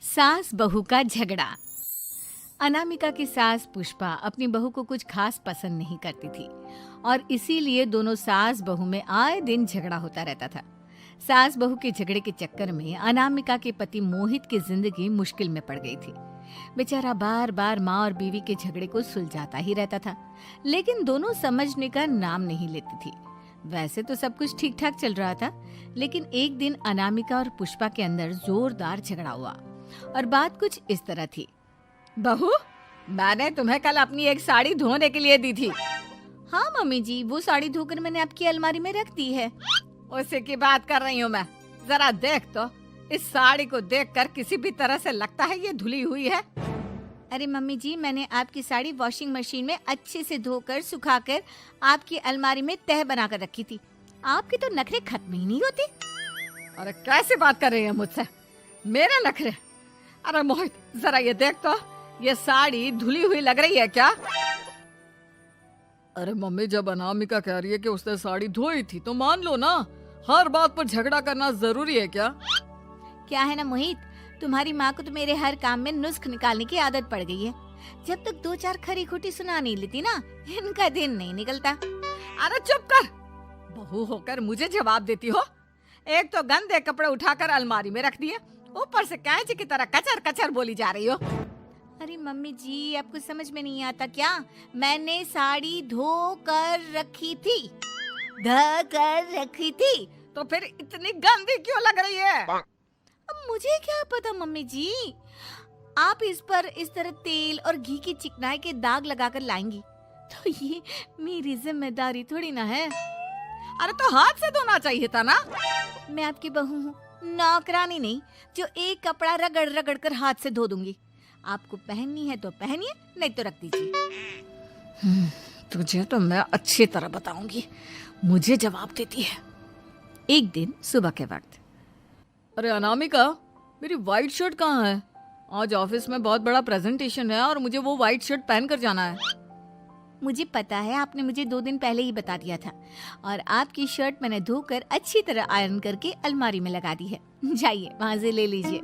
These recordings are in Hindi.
सास बहू का झगड़ा। अनामिका की सास पुष्पा अपनी बहू को कुछ खास पसंद नहीं करती थी और इसीलिए दोनों सास बहू में आए दिन झगड़ा होता रहता था। सास बहू के झगड़े के चक्कर में अनामिका के पति मोहित की जिंदगी मुश्किल में पड़ गई थी। बेचारा बार बार माँ और बीवी के झगड़े को सुलझाता ही रहता था, लेकिन दोनों समझने का नाम नहीं लेती थी। वैसे तो सब कुछ ठीक ठाक चल रहा था, लेकिन एक दिन अनामिका और पुष्पा के अंदर जोरदार झगड़ा हुआ और बात कुछ इस तरह थी। बहू, मैंने तुम्हें कल अपनी एक साड़ी धोने के लिए दी थी। हाँ मम्मी जी, वो साड़ी धोकर मैंने आपकी अलमारी में रख दी है। उसी की बात कर रही हूँ मैं। जरा देख तो, इस साड़ी को देखकर किसी भी तरह से लगता है ये धुली हुई है। अरे मम्मी जी, मैंने आपकी साड़ी वॉशिंग मशीन में अच्छे से धोकर सुखाकर आपकी अलमारी में तह बनाकर रखी थी। आपके तो नखरे खत्म ही नहीं होते। अरे कैसे बात कर रही है मुझसे? मेरे नखरे? अरे मोहित, जरा ये देख तो, ये साड़ी धुली हुई लग रही है क्या? अरे मम्मी, जब अनामिका कह रही है कि उसने साड़ी धोई थी तो मान लो ना। हर बात पर झगड़ा करना जरूरी है क्या? क्या है ना मोहित, तुम्हारी माँ को तो मेरे हर काम में नुस्ख निकालने की आदत पड़ गई है। जब तक दो चार खरी खोटी सुना नहीं लेती ना, इनका दिन नहीं निकलता। अरे चुप कर, बहू होकर मुझे जवाब देती हो। एक तो गंदे कपड़े उठाकर अलमारी में रख दिए, ऊपर से कैंची की तरह कचर कचर बोली जा रही हो। अरे मम्मी जी, आपको समझ में नहीं आता क्या? मैंने साड़ी धो कर रखी थी। तो फिर इतनी गंदी क्यों लग रही है? अब मुझे क्या पता मम्मी जी, आप इस पर इस तरह तेल और घी की चिकनाई के दाग लगाकर लाएंगी तो ये मेरी जिम्मेदारी थोड़ी ना है। अरे तो हाथ से धोना चाहिए था ना। मैं आपकी बहू हूँ, नौकरानी नहीं जो एक कपड़ा रगड़ रगड़ कर हाथ से धो दूंगी। आपको पहननी है तो पहनिए, नहीं तो रख दीजिए। तुझे तो मैं अच्छी तरह बताऊंगी, मुझे जवाब देती है। एक दिन सुबह के वक्त, अरे अनामिका, मेरी व्हाइट शर्ट कहाँ है? आज ऑफिस में बहुत बड़ा प्रेजेंटेशन है और मुझे वो व्हाइट शर्ट पहन कर जाना है। मुझे पता है, आपने मुझे 2 दिन पहले ही बता दिया था और आपकी शर्ट मैंने धोकर अच्छी तरह आयरन करके अलमारी में लगा दी है। जाइए वहां से ले लीजिए।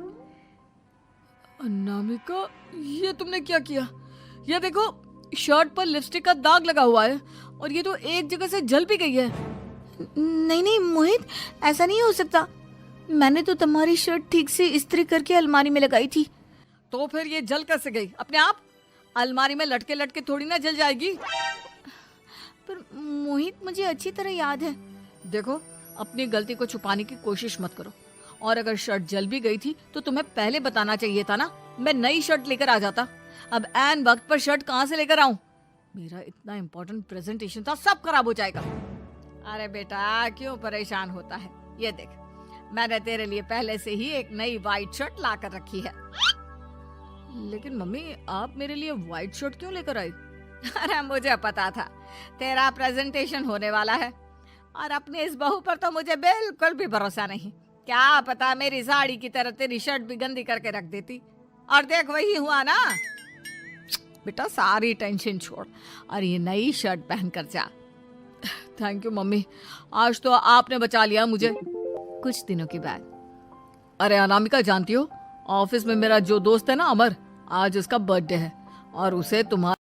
अनामिका, ये तुमने क्या किया? ये देखो, शर्ट पर लिपस्टिक का दाग लगा हुआ है और ये तो एक जगह से जल भी गई है। नहीं नहीं मोहित, ऐसा नहीं हो सकता। मैंने तो तुम्हारी शर्ट ठीक से इस्त्री करके अलमारी में लगाई थी। तो फिर ये जल कैसे गई अपने आप? अलमारी में लटके लटके थोड़ी ना जल जाएगी। पर मोहित, मुझे अच्छी तरह याद है। देखो, अपनी गलती को छुपाने की कोशिश मत करो। और अगर शर्ट जल भी गई थी तो तुम्हें पहले बताना चाहिए था ना। मैं नई शर्ट लेकर आ जाता। अब ऐन वक्त पर शर्ट कहाँ से लेकर आऊं? मेरा इतना इम्पोर्टेंट प्रेजेंटेशन था, सब खराब हो जाएगा। अरे बेटा, क्यों परेशान होता है? ये देख, मैंने तेरे लिए पहले से ही एक नई व्हाइट शर्ट ला कर रखी है। लेकिन मम्मी, आप मेरे लिए व्हाइट शर्ट क्यों लेकर आई? अरे मुझे पता था तेरा प्रेजेंटेशन होने वाला है और अपनी इस बहू पर तो मुझे बिल्कुल भी भरोसा नहीं। क्या पता मेरी साड़ी की तरह तेरी शर्ट भी गंदी करके रख देती। और देख, वही हुआ ना। बेटा, सारी टेंशन छोड़ और ये नई शर्ट पहन कर जा। थैंक यू मम्मी, आज तो आपने बचा लिया मुझे। कुछ दिनों के बाद, अरे अनामिका, जानती हो, ऑफिस में मेरा जो दोस्त है ना अमर, आज उसका बर्थडे है और उसे तुम्हारा